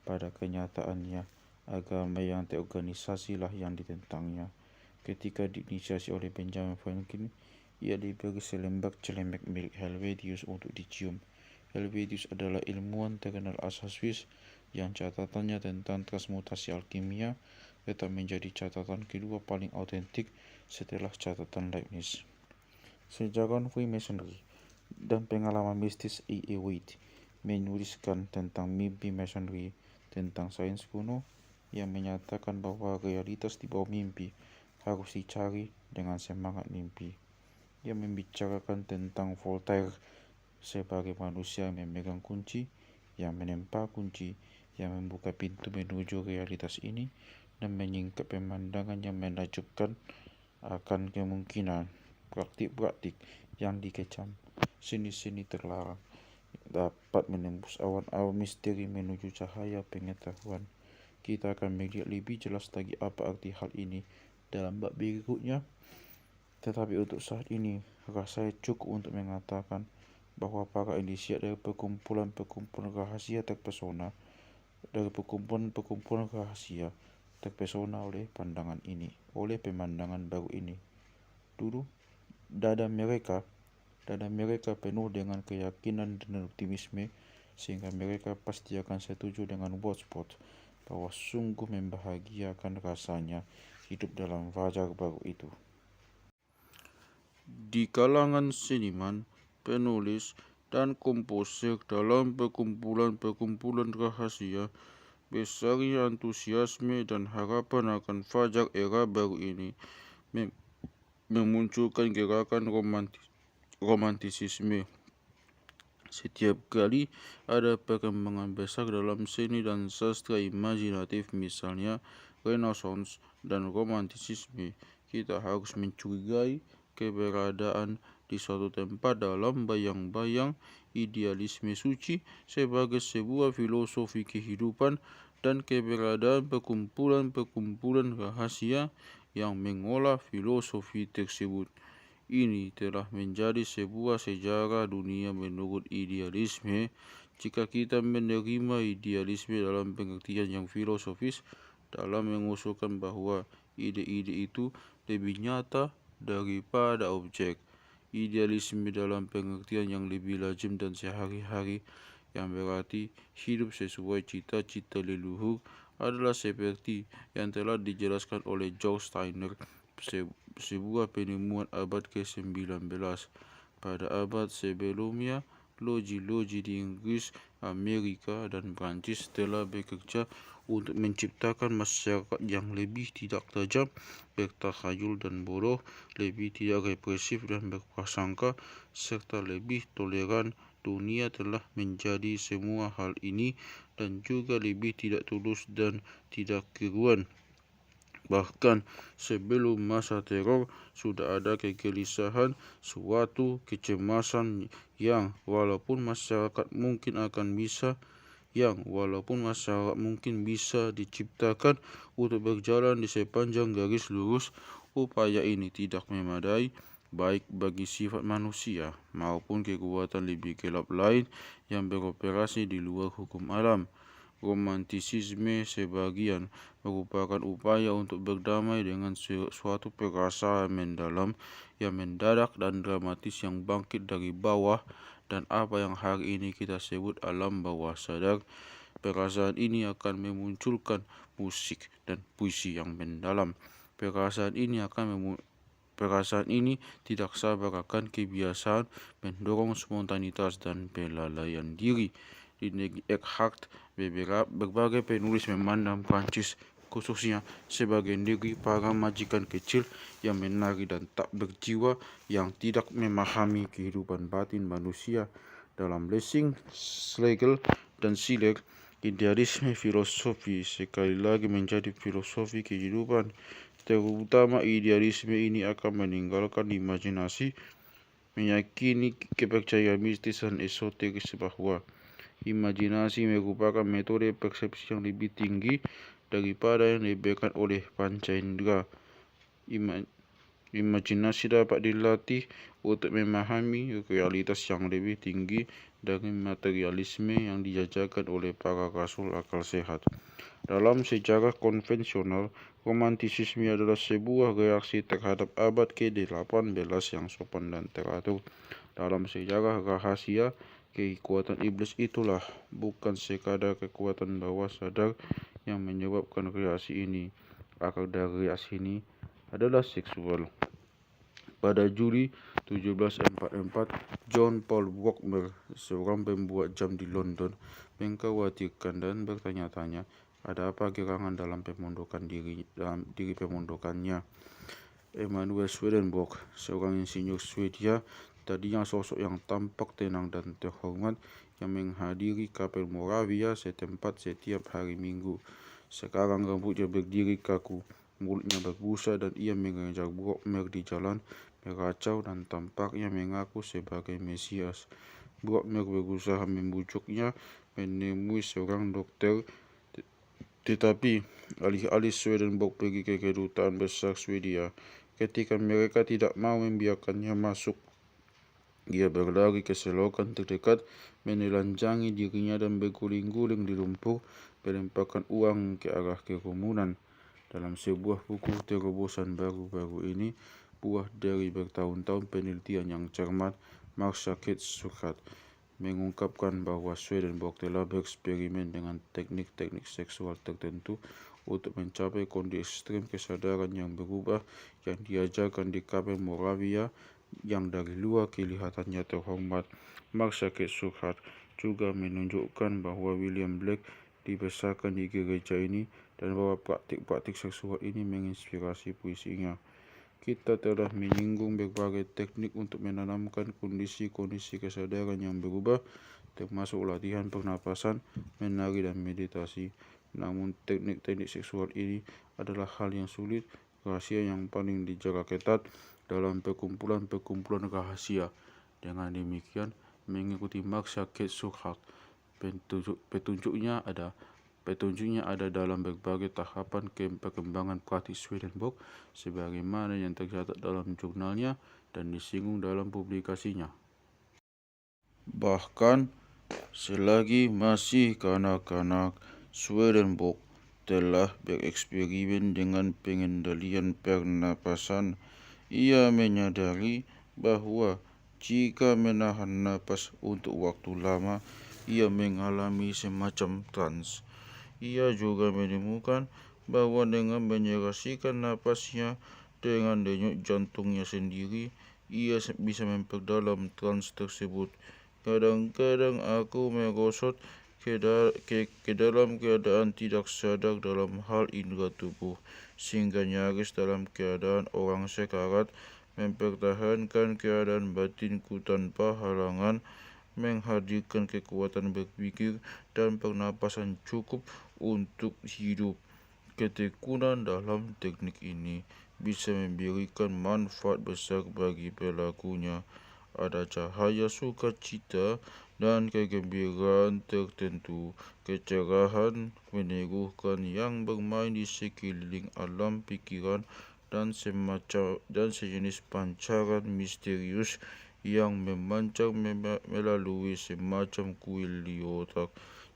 Pada kenyataannya, agama yang terorganisasi lah yang ditentangnya. Ketika diinisiasi oleh Benjamin Franklin, ia diberi selembar celemek milik Helvetius untuk dicium. Helvetius adalah ilmuwan terkenal asal Swiss yang catatannya tentang transmutasi alkimia tetap menjadi catatan kedua paling autentik setelah catatan Leibniz. Sejarawan Freemasonry dan pengalaman mistis E.E. Waite menuliskan tentang mimpi Masonry tentang sains kuno yang menyatakan bahwa realitas di bawah mimpi harus dicari dengan semangat mimpi. Ia membicarakan tentang Voltaire sebagai manusia yang memegang kunci, yang menempa kunci, yang membuka pintu menuju realitas ini, dan menyingkap pemandangan yang menakjubkan akan kemungkinan praktik-praktik yang dikecam. Seni-seni terlarang dapat menembus awan-awan misteri menuju cahaya pengetahuan. Kita akan melihat lebih jelas lagi apa arti hal ini dalam bab berikutnya. Tetapi untuk saat ini, rasanya cukup untuk mengatakan bahwa para inisiat dari perkumpulan-perkumpulan rahasia terpesona oleh pandangan ini, oleh pemandangan baru ini. Dulu, dada mereka penuh dengan keyakinan dan optimisme, sehingga mereka pasti akan setuju dengan Wordsworth bahwa sungguh membahagiakan rasanya hidup dalam fajar baru itu. Di kalangan seniman, penulis, dan komposer dalam perkumpulan-perkumpulan rahasia, besarnya antusiasme dan harapan akan fajar era baru ini memunculkan gerakan romantisisme. Setiap kali ada perkembangan besar dalam seni dan sastra imajinatif, misalnya Renaissance dan romantisisme, kita harus mencurigai keberadaan di suatu tempat dalam bayang-bayang idealisme suci sebagai sebuah filosofi kehidupan dan keberadaan perkumpulan-perkumpulan rahasia yang mengolah filosofi tersebut. ini telah menjadi sebuah sejarah dunia menurut idealisme. Jika kita menerima idealisme dalam pengertian yang filosofis, dalam mengusulkan bahwa ide-ide itu lebih nyata daripada objek. Idealisme dalam pengertian yang lebih lazim dan sehari-hari, yang berarti hidup sesuai cita-cita leluhur, adalah seperti yang telah dijelaskan oleh George Steiner, sebuah penemuan abad ke-19. Pada abad sebelumnya, logi-logi di Inggris, Amerika, dan Prancis telah bekerja untuk menciptakan masyarakat yang lebih tidak tajam, bertakhayul dan bodoh, lebih tidak represif dan berprasangka, serta lebih toleran. Dunia telah menjadi semua hal ini dan juga lebih tidak tulus dan tidak keruan. Bahkan sebelum masa teror sudah ada kegelisahan, suatu kecemasan yang walaupun masyarakat mungkin bisa diciptakan untuk berjalan di sepanjang garis lurus, upaya ini tidak memadai, baik bagi sifat manusia maupun kekuatan lebih gelap lain yang beroperasi di luar hukum alam. Romantisisme sebagian merupakan upaya untuk berdamai dengan suatu perasaan mendalam yang mendadak dan dramatis yang bangkit dari bawah, dan apa yang hari ini kita sebut alam bawah sadar. Perasaan ini akan memunculkan musik dan puisi yang mendalam. Perasaan ini tidak sabar akan kebiasaan mendorong spontanitas dan pelalaian diri. Di negeri Eckhart, berbagai penulis memandang Prancis khususnya sebagai negeri para majikan kecil yang menari dan tak berjiwa, yang tidak memahami kehidupan batin manusia. Dalam Lessing, Schlegel, dan Schiller, idealisme filosofi sekali lagi menjadi filosofi kehidupan. Terutama idealisme ini akan meninggalkan imajinasi, meyakini kepercayaan mistis dan esoteris bahwa imajinasi merupakan metode persepsi yang lebih tinggi daripada yang diberikan oleh panca indera. Imajinasi dapat dilatih untuk memahami realitas yang lebih tinggi dari materialisme yang dijajarkan oleh para rasul akal sehat. Dalam sejarah konvensional, romantisisme adalah sebuah reaksi terhadap abad ke-18 yang sopan dan teratur. Dalam sejarah rahasia, kekuatan iblis itulah, bukan sekadar kekuatan bawah sadar, yang menyebabkan reaksi ini. Akar dari reaksi ini adalah seksual. Pada Juli 1744, John Paul Bruckner, seorang pembuat jam di London, mengkhawatirkan dan bertanya-tanya, ada apa gerangan dalam diri pemondokannya. Emanuel Swedenborg, seorang insinyur Swedia, tadinya sosok yang tampak tenang dan terhormat, yang menghadiri kapel Moravia setempat setiap hari Minggu. Sekarang rambutnya berdiri kaku, mulutnya berbusa, dan ia mengejar Bruckner di jalan, meracau dan tampaknya mengaku sebagai Mesias. Bruckner berusaha membujuknya menemui seorang dokter, tetapi alih-alih Swedenborg pergi ke kedutaan besar Swedia. Ketika mereka tidak mau membiarkannya masuk, dia berlari ke selokan terdekat, menelanjangi dirinya dan berguling-guling di lumpur, melemparkan uang ke arah kerumunan. Dalam sebuah buku terobosan baru-baru ini, buah dari bertahun-tahun penelitian yang cermat, Mark Zuckerberg mengungkapkan bahwa Swedenborg telah bereksperimen dengan teknik-teknik seksual tertentu untuk mencapai kondisi ekstrem kesadaran yang berubah yang diajarkan di kapel Moravia, yang dari luar kelihatannya terhormat. Mark Zuckerberg juga menunjukkan bahwa William Blake dibesarkan di gereja ini dan bahwa praktik-praktik seksual ini menginspirasi puisinya. Kita telah menyinggung berbagai teknik untuk menanamkan kondisi-kondisi kesadaran yang berubah, termasuk latihan pernapasan, menari, dan meditasi. Namun teknik-teknik seksual ini adalah hal yang sulit, rahasia yang paling dijaga ketat dalam perkumpulan-perkumpulan rahasia. Dengan demikian, mengikuti Mark Zuckerberg, petunjuknya ada Petunjuknya ada dalam berbagai tahapan perkembangan praktik Swedenborg sebagaimana yang tercatat dalam jurnalnya dan disinggung dalam publikasinya. Bahkan selagi masih kanak-kanak, Swedenborg telah bereksperimen dengan pengendalian pernapasan. Ia menyadari bahwa jika menahan napas untuk waktu lama, ia mengalami semacam trans. Ia juga menemukan bahwa dengan menyelesaikan napasnya dengan denyut jantungnya sendiri, ia bisa memperdalam trans tersebut. Kadang-kadang aku merosot ke dalam keadaan tidak sadar dalam hal indera tubuh, sehingga nyaris dalam keadaan orang sekarat, mempertahankan keadaan batinku tanpa halangan, menghadirkan kekuatan berpikir dan pernapasan cukup untuk hidup. Ketekunan dalam teknik ini bisa memberikan manfaat besar bagi pelakunya. Ada cahaya sukacita dan kegembiraan tertentu, kecerahan meneguhkan yang bermain di sekeliling alam pikiran dan sejenis pancaran misterius yang memancar melalui semacam kuil di otak.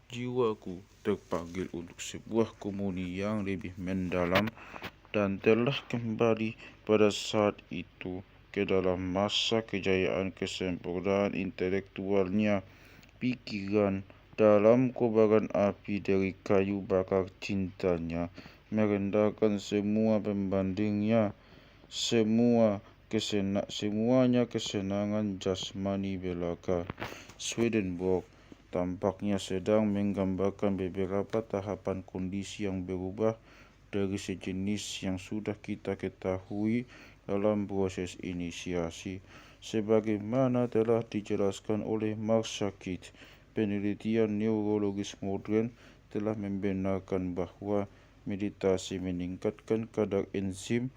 Jiwaku terpanggil untuk sebuah komuni yang lebih mendalam dan telah kembali pada saat itu ke dalam masa kejayaan kesempurnaan intelektualnya. Pikiran dalam kobaran api dari kayu bakar cintanya merendahkan semua pembandingnya. Semuanya kesenangan jasmani belaka. Swedenborg tampaknya sedang menggambarkan beberapa tahapan kondisi yang berubah dari sejenis yang sudah kita ketahui dalam proses inisiasi. Sebagaimana telah dijelaskan oleh Mark Sackett, penelitian neurologis modern telah membenarkan bahwa meditasi meningkatkan kadar enzim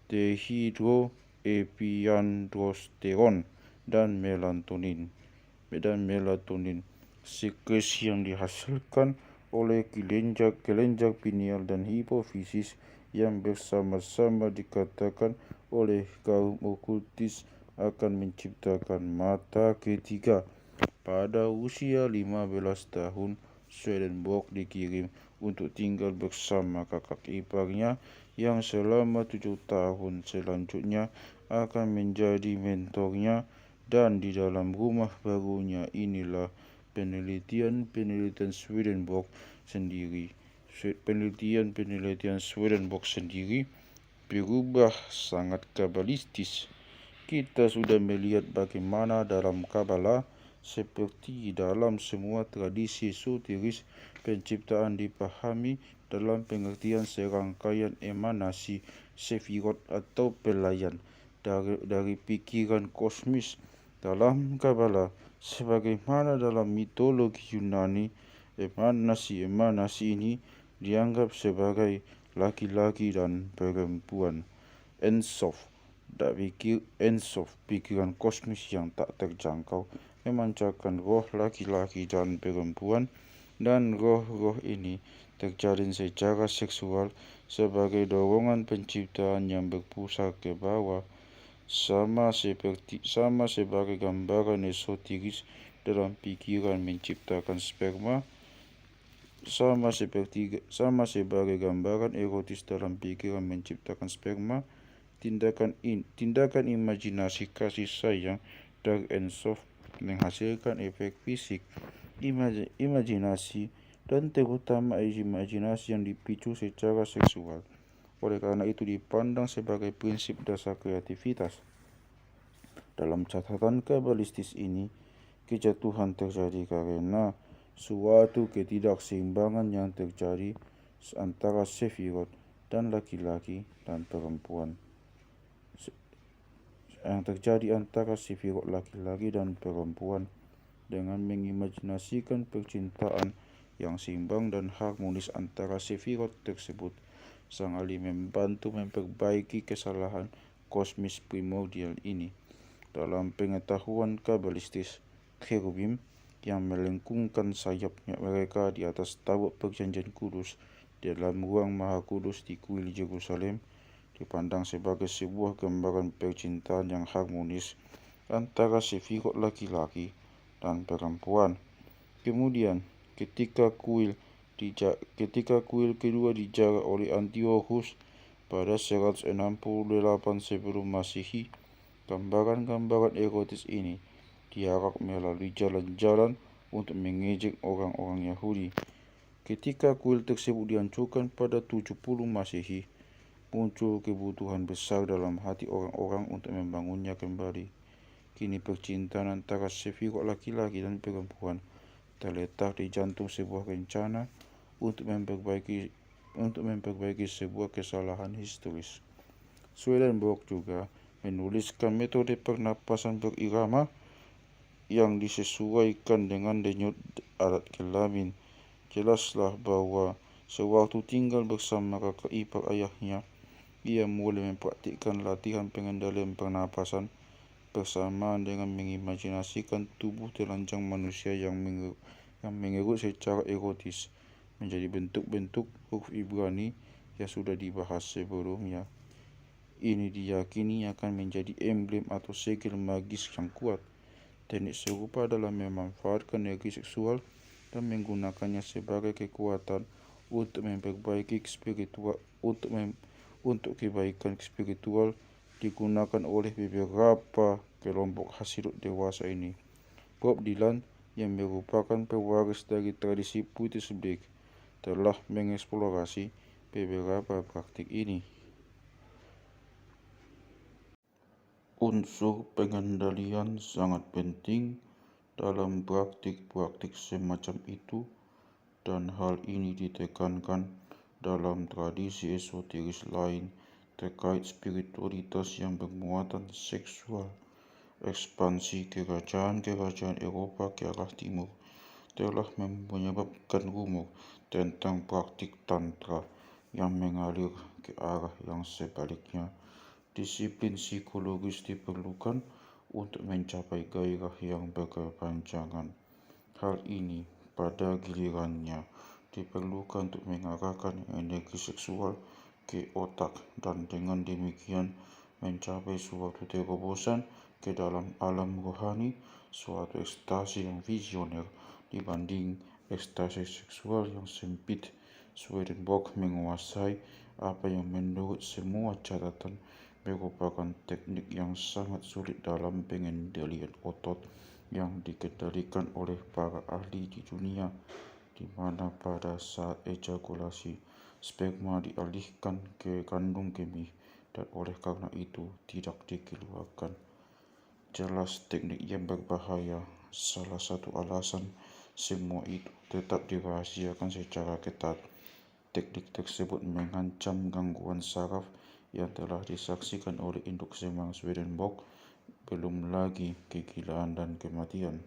dehidroepiandrosteron dan melatonin. Sekresi yang dihasilkan oleh kelenjar pineal dan hipofisis yang bersama-sama dikatakan oleh kaum okultis akan menciptakan mata ketiga. Pada usia 15 tahun, Swedenborg dikirim untuk tinggal bersama kakak iparnya yang selama 7 tahun selanjutnya akan menjadi mentornya, dan di dalam rumah barunya inilah penelitian Swedenborg sendiri berubah sangat kabalistis. Kita sudah melihat bagaimana dalam Kabbalah, seperti dalam semua tradisi esoteris, penciptaan dipahami dalam pengertian serangkaian emanasi sefirot atau pelayan dari pikiran kosmis. Dalam Kabbalah, sebagaimana dalam mitologi Yunani, emanasi ini dianggap sebagai laki-laki dan perempuan. Ensof, pikiran kosmis yang tak terjangkau, memancarkan roh laki-laki dan perempuan, dan roh-roh ini terjalin secara seksual sebagai dorongan penciptaan yang berpusat ke bawah, sama sebagai gambaran esoteris dalam pikiran menciptakan sperma, sama sebagai gambaran erotis dalam pikiran menciptakan sperma. Tindakan imajinasi kasih sayang dari Ensof menghasilkan efek fisik, imajinasi, dan terutama imajinasi yang dipicu secara seksual. Oleh karena itu dipandang sebagai prinsip dasar kreativitas. Dalam catatan kabalistis ini, kejatuhan terjadi karena suatu ketidakseimbangan yang terjadi antara sefirot dan laki-laki dan perempuan. Dengan mengimajinasikan percintaan yang seimbang dan harmonis antara sefirot tersebut, sang ahli membantu memperbaiki kesalahan kosmis primordial ini. Dalam pengetahuan kabalistis, cherubim yang melengkungkan sayapnya mereka di atas tabut perjanjian kudus dalam ruang maha kudus di kuil Yerusalem dipandang sebagai sebuah gambaran percintaan yang harmonis antara sefirot laki-laki dan perempuan. Kemudian, ketika kuil kedua dijaga oleh Antiochus pada 168 sebelum Masehi, gambaran-gambaran erotis ini diarak melalui jalan-jalan untuk mengejek orang-orang Yahudi. Ketika kuil tersebut dihancurkan pada 70 Masehi, muncul kebutuhan besar dalam hati orang-orang untuk membangunnya kembali. Kini percintaan antara sefirot laki-laki dan perempuan terletak di jantung sebuah rencana untuk memperbaiki sebuah kesalahan historis. Swedenborg juga menuliskan metode pernapasan berirama yang disesuaikan dengan denyut alat kelamin. Jelaslah bahwa sewaktu tinggal bersama kakak ipar ayahnya, ia mulai mempraktikkan latihan pengendalian pernapasan bersamaan dengan mengimajinasikan tubuh telanjang manusia yang mengerut secara erotis menjadi bentuk-bentuk huruf Ibrani yang sudah dibahas sebelumnya. Ini diyakini akan menjadi emblem atau segel magis yang kuat. Teknik serupa dalam memanfaatkan energi seksual dan menggunakannya sebagai kekuatan untuk kebaikan spiritual digunakan oleh beberapa kelompok hasilut dewasa ini. Bob Dylan, yang merupakan pewaris dari tradisi puitis black, telah mengeksplorasi beberapa praktik ini. Unsur pengendalian sangat penting dalam praktik-praktik semacam itu, dan hal ini ditekankan dalam tradisi esoteris lain terkait spiritualitas yang bermuatan seksual. Ekspansi kerajaan-kerajaan Eropa ke arah timur telah menyebabkan rumor tentang praktik tantra yang mengalir ke arah yang sebaliknya. Disiplin psikologis diperlukan untuk mencapai gairah yang berkepanjangan. Hal ini pada gilirannya diperlukan untuk mengarahkan energi seksual ke otak dan dengan demikian mencapai suatu terobosan ke dalam alam rohani, suatu ekstasi yang visioner dibanding ekstasi seksual yang sempit. Swedenborg menguasai apa yang menurut semua catatan merupakan teknik yang sangat sulit dalam pengendalian otot yang dikendalikan oleh para ahli di dunia, di mana pada saat ejakulasi sperma dialihkan ke kandung kemih dan oleh karena itu tidak dikeluarkan. Jelas teknik yang berbahaya. Salah satu alasan semua itu tetap dirahasiakan secara ketat. Teknik tersebut mengancam gangguan saraf yang telah disaksikan oleh induk semang Swedenborg, belum lagi kegilaan dan kematian.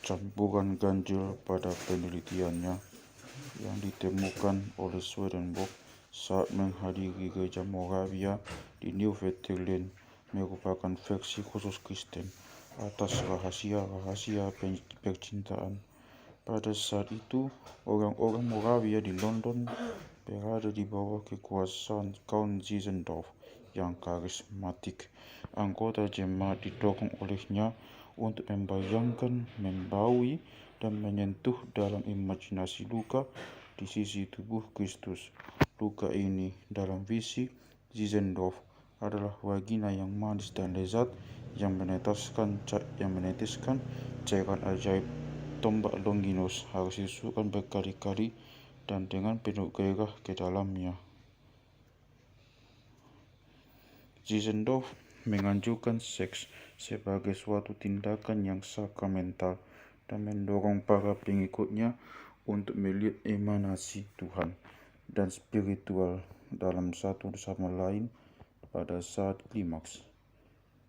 Campuran ganjil pada penelitiannya yang ditemukan oleh Swedenborg saat menghadiri gereja Moravia di Newfoundland merupakan versi khusus Kristen atas rahasia-rahasia percintaan. Pada saat itu, orang-orang Moravia di London berada di bawah kekuasaan Count Zinzendorf yang karismatik. Anggota jemaat didorong olehnya untuk membayangkan, membaui, dan menyentuh dalam imajinasi luka di sisi tubuh Kristus. Luka ini dalam visi Zinzendorf adalah vagina yang manis dan lezat yang meneteskan cairan ajaib. Tombak Longinus harus disusukkan berkali-kali dan dengan penuh gairah ke dalamnya. Zinzendorf menganjurkan seks sebagai suatu tindakan yang sakramental dan mendorong para pengikutnya untuk melihat emanasi Tuhan dan spiritual dalam satu sama lain pada saat klimaks.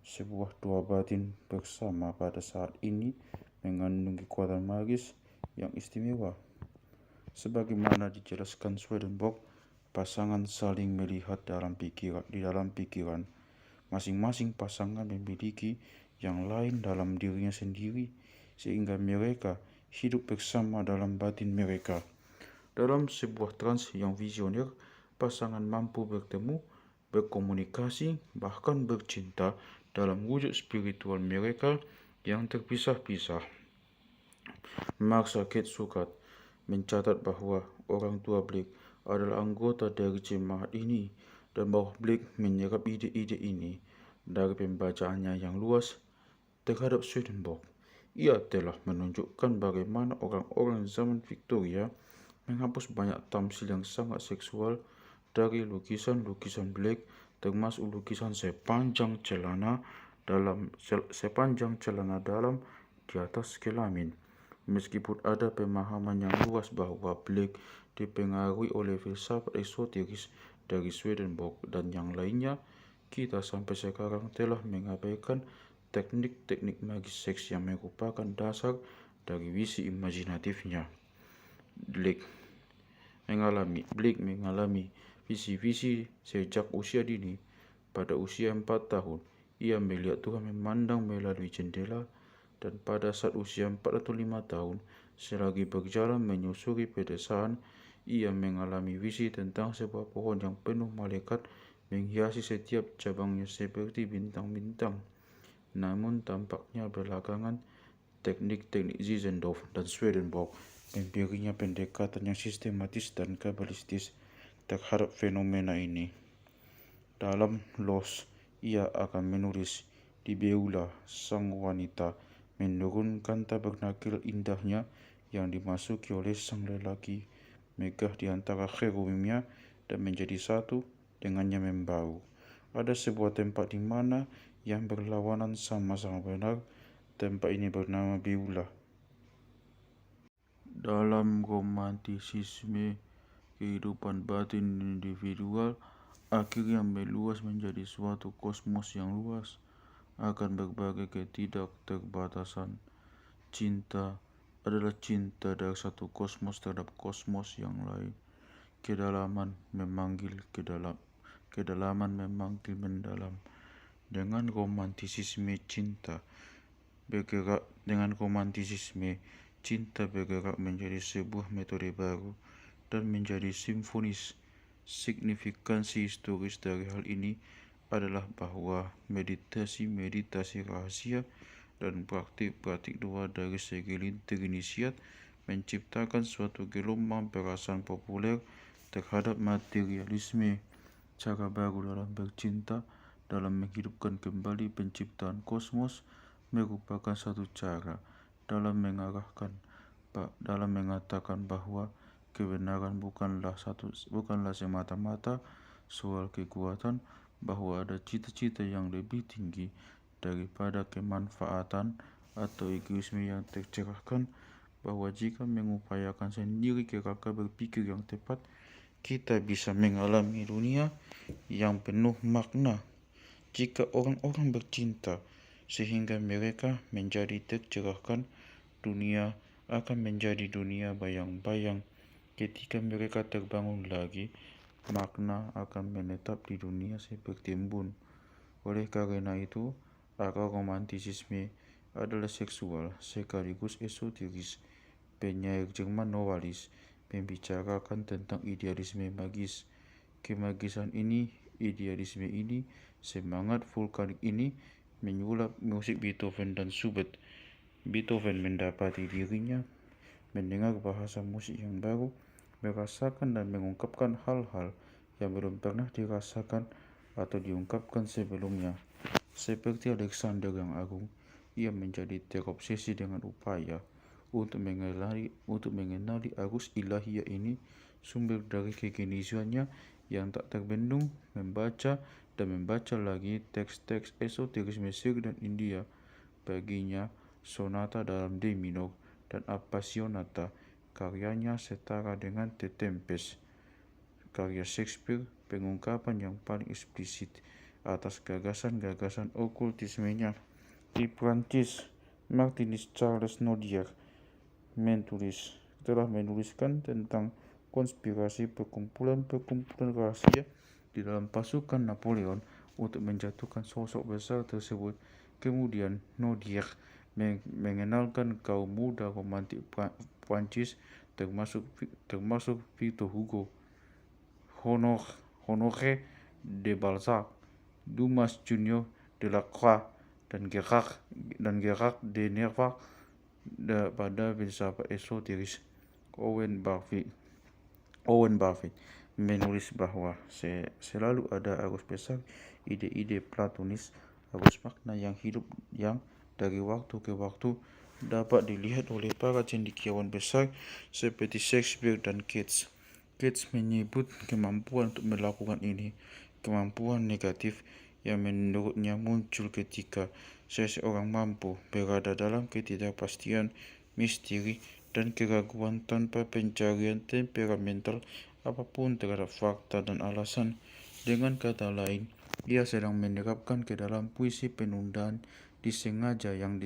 Sebuah doa batin bersama pada saat ini mengandung kekuatan magis yang istimewa. Sebagaimana dijelaskan Swedenborg, pasangan saling melihat di dalam pikiran. Masing-masing pasangan memiliki yang lain dalam dirinya sendiri sehingga mereka hidup bersama dalam batin mereka. Dalam sebuah trans yang visioner, pasangan mampu bertemu, berkomunikasi, bahkan bercinta dalam wujud spiritual mereka yang terpisah-pisah. Mark Sukat mencatat bahwa orang tua Blake adalah anggota dari jemaat ini dan bahwa Blake menyerap ide-ide ini dari pembacaannya yang luas terhadap Swedenborg. Ia telah menunjukkan bagaimana orang-orang zaman Victoria menghapus banyak tamsil yang sangat seksual dari lukisan-lukisan Blake, termasuk lukisan sepanjang celana dalam di atas kelamin. Meskipun ada pemahaman yang luas bahwa Blake dipengaruhi oleh filsafat esoteris dari Swedenborg dan yang lainnya, kita sampai sekarang telah mengabaikan teknik-teknik magis seks yang merupakan dasar dari visi imajinatifnya. Blake mengalami visi-visi sejak usia dini. Pada usia 4 tahun, ia melihat Tuhan memandang melalui jendela, dan pada saat usia 4 atau 5 tahun, selagi berjalan menyusuri pedesaan, ia mengalami visi tentang sebuah pohon yang penuh malaikat menghiasi setiap cabangnya seperti bintang-bintang. Namun tampaknya belakangan teknik-teknik Zinzendorf dan Swedenborg memberinya pendekatan yang sistematis dan kabalistis terhadap fenomena ini. Dalam Los, ia akan menulis di Beula sang wanita menurunkan tabernakel indahnya yang dimasuki oleh sang lelaki, megah di antara cherubimnya dan menjadi satu dengannya membau. Ada sebuah tempat di mana yang berlawanan sama-sama benar. Tempat ini bernama Beula. Dalam romantisisme, kehidupan batin individual akhirnya meluas menjadi suatu kosmos yang luas akan berbagai ketidakterbatasan. Cinta adalah cinta dari satu kosmos terhadap kosmos yang lain. Kedalaman memanggil mendalam. Dengan romantisisme cinta bergerak menjadi sebuah metode baru dan menjadi simfonis. Signifikansi historis dari hal ini adalah bahwa meditasi rahasia dan praktik-praktik luar dari segelintir inisiat menciptakan suatu gelombang perasaan populer terhadap materialisme. Cara baru dalam bercinta, dalam menghidupkan kembali penciptaan kosmos, merupakan satu cara dalam mengatakan bahwa kebenaran bukanlah semata-mata soal kekuatan, bahwa ada cita-cita yang lebih tinggi daripada kemanfaatan atau egoisme yang tercerahkan, bahwa jika mengupayakan sendiri kerangka berpikir yang tepat, kita bisa mengalami dunia yang penuh makna. Jika orang-orang bercinta sehingga mereka menjadi tercerahkan, dunia akan menjadi dunia bayang-bayang. Ketika mereka terbangun lagi, makna akan menetap di dunia seperti embun. Oleh karena itu, akar romantisisme adalah seksual sekaligus esoteris. Penyair Jerman Novalis membicarakan tentang idealisme magis. Kemagisan ini, idealisme ini, semangat vulkanik ini menyulap musik Beethoven dan Schubert. Beethoven mendapati dirinya mendengar bahasa musik yang baru, merasakan dan mengungkapkan hal-hal yang belum pernah dirasakan atau diungkapkan sebelumnya. Seperti Alexander yang Agung, ia menjadi terobsesi dengan upaya untuk mengenali arus ilahiyah ini, sumber dari kegenisiannya yang tak terbendung, membaca lagi teks-teks esoteris Mesir dan India. Baginya, sonata dalam D minor dan Appassionata karyanya setara dengan The Tempest, karya Shakespeare, pengungkapan yang paling eksplisit atas gagasan-gagasan okultismenya. Di Prancis, Martinis Charles Nodier telah menuliskan tentang konspirasi perkumpulan rahasia di dalam pasukan Napoleon untuk menjatuhkan sosok besar tersebut. Kemudian Nodier mengenalkan kaum muda romantik Prancis termasuk Victor Hugo, Honoré de Balzac, Dumas Junior Delacroix, dan Gerard de Nerval pada filsafat esoteris. Owen Buffett menulis bahwa selalu ada arus besar ide-ide Platonis, arus makna yang hidup yang dari waktu ke waktu dapat dilihat oleh para cendekiawan besar seperti Shakespeare dan Keats. Keats menyebut kemampuan untuk melakukan ini kemampuan negatif yang menurutnya muncul ketika seseorang mampu berada dalam ketidakpastian, misteri, dan keraguan tanpa pencarian temperamental apapun terhadap fakta dan alasan. Dengan kata lain, ia sedang menerapkan ke dalam puisi penundaan disengaja yang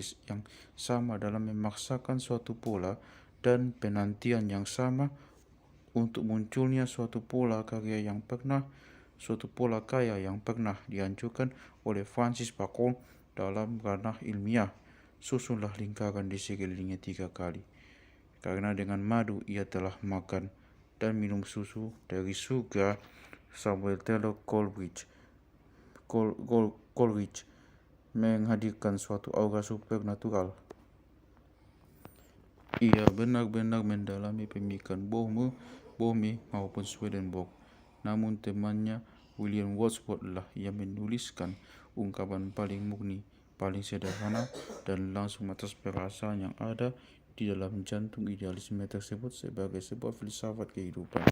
sama dalam memaksakan suatu pola dan penantian yang sama untuk munculnya suatu pola kaya yang pernah dihancurkan oleh Francis Bacon dalam ranah ilmiah. Susunlah lingkaran di sekelilingnya 3 kali. Karena dengan madu ia telah makan dan minum susu dari surga. Samuel Taylor Coleridge menghadirkan suatu aura supernatural. Ia benar-benar mendalami pemikiran Bohme maupun Swedenborg. Namun temannya William Wordsworth lah yang menuliskan ungkapan paling murni, paling sederhana, dan langsung atas perasaan yang ada di dalam jantung idealisme tersebut sebagai sebuah filsafat kehidupan.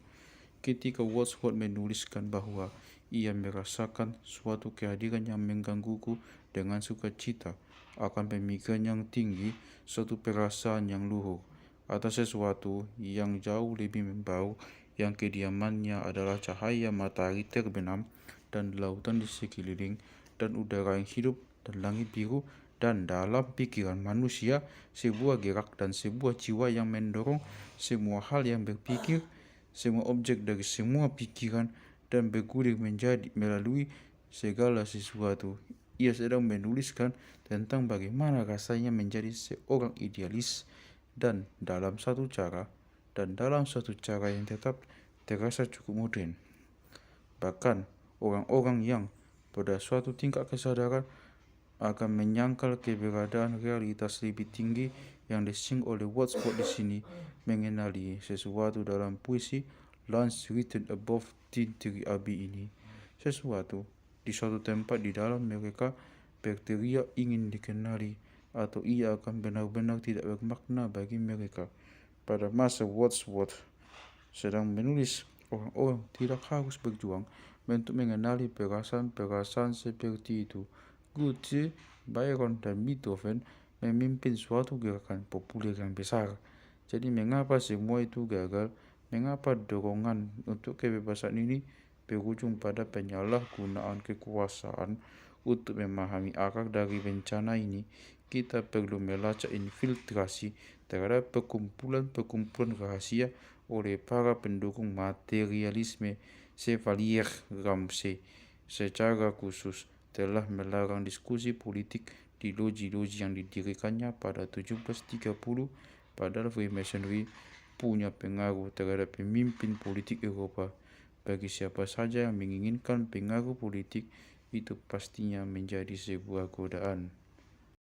Ketika Wordsworth menuliskan bahwa ia merasakan suatu kehadiran yang menggangguku dengan sukacita akan pemikiran yang tinggi, suatu perasaan yang luhur atas sesuatu yang jauh lebih membau, yang kediamannya adalah cahaya matahari terbenam dan lautan di sekeliling dan udara yang hidup dan langit biru, dan dalam pikiran manusia sebuah gerak dan sebuah jiwa yang mendorong semua hal yang berpikir, semua objek dari semua pikiran, dan bergulir melalui segala sesuatu. Ia sedang menuliskan tentang bagaimana rasanya menjadi seorang idealis dan dalam satu cara yang tetap terasa cukup modern. Bahkan orang-orang yang pada suatu tingkat kesadaran akan menyangkal keberadaan realitas lebih tinggi yang disinggung oleh Wordsworth di sini, mengenali sesuatu dalam puisi Lands Written Above Tintri Abbey ini. Sesuatu di suatu tempat di dalam mereka berteriak ingin dikenali, atau ia akan benar-benar tidak bermakna bagi mereka. Pada masa Wordsworth sedang menulis, orang-orang tidak harus berjuang untuk mengenali perasaan-perasaan seperti itu. Goethe, Byron, dan Beethoven memimpin suatu gerakan populer yang besar. Jadi mengapa semua itu gagal? Mengapa dorongan untuk kebebasan ini berujung pada penyalahgunaan kekuasaan? Untuk memahami akar dari bencana ini, kita perlu melacak infiltrasi terhadap perkumpulan-perkumpulan rahasia oleh para pendukung materialisme. Chevalier Ramsay secara khusus telah melarang diskusi politik di loji-loji yang didirikannya pada 1730, padahal Freemasonry punya pengaruh terhadap pemimpin politik Eropa. Bagi siapa saja yang menginginkan pengaruh politik, itu pastinya menjadi sebuah godaan.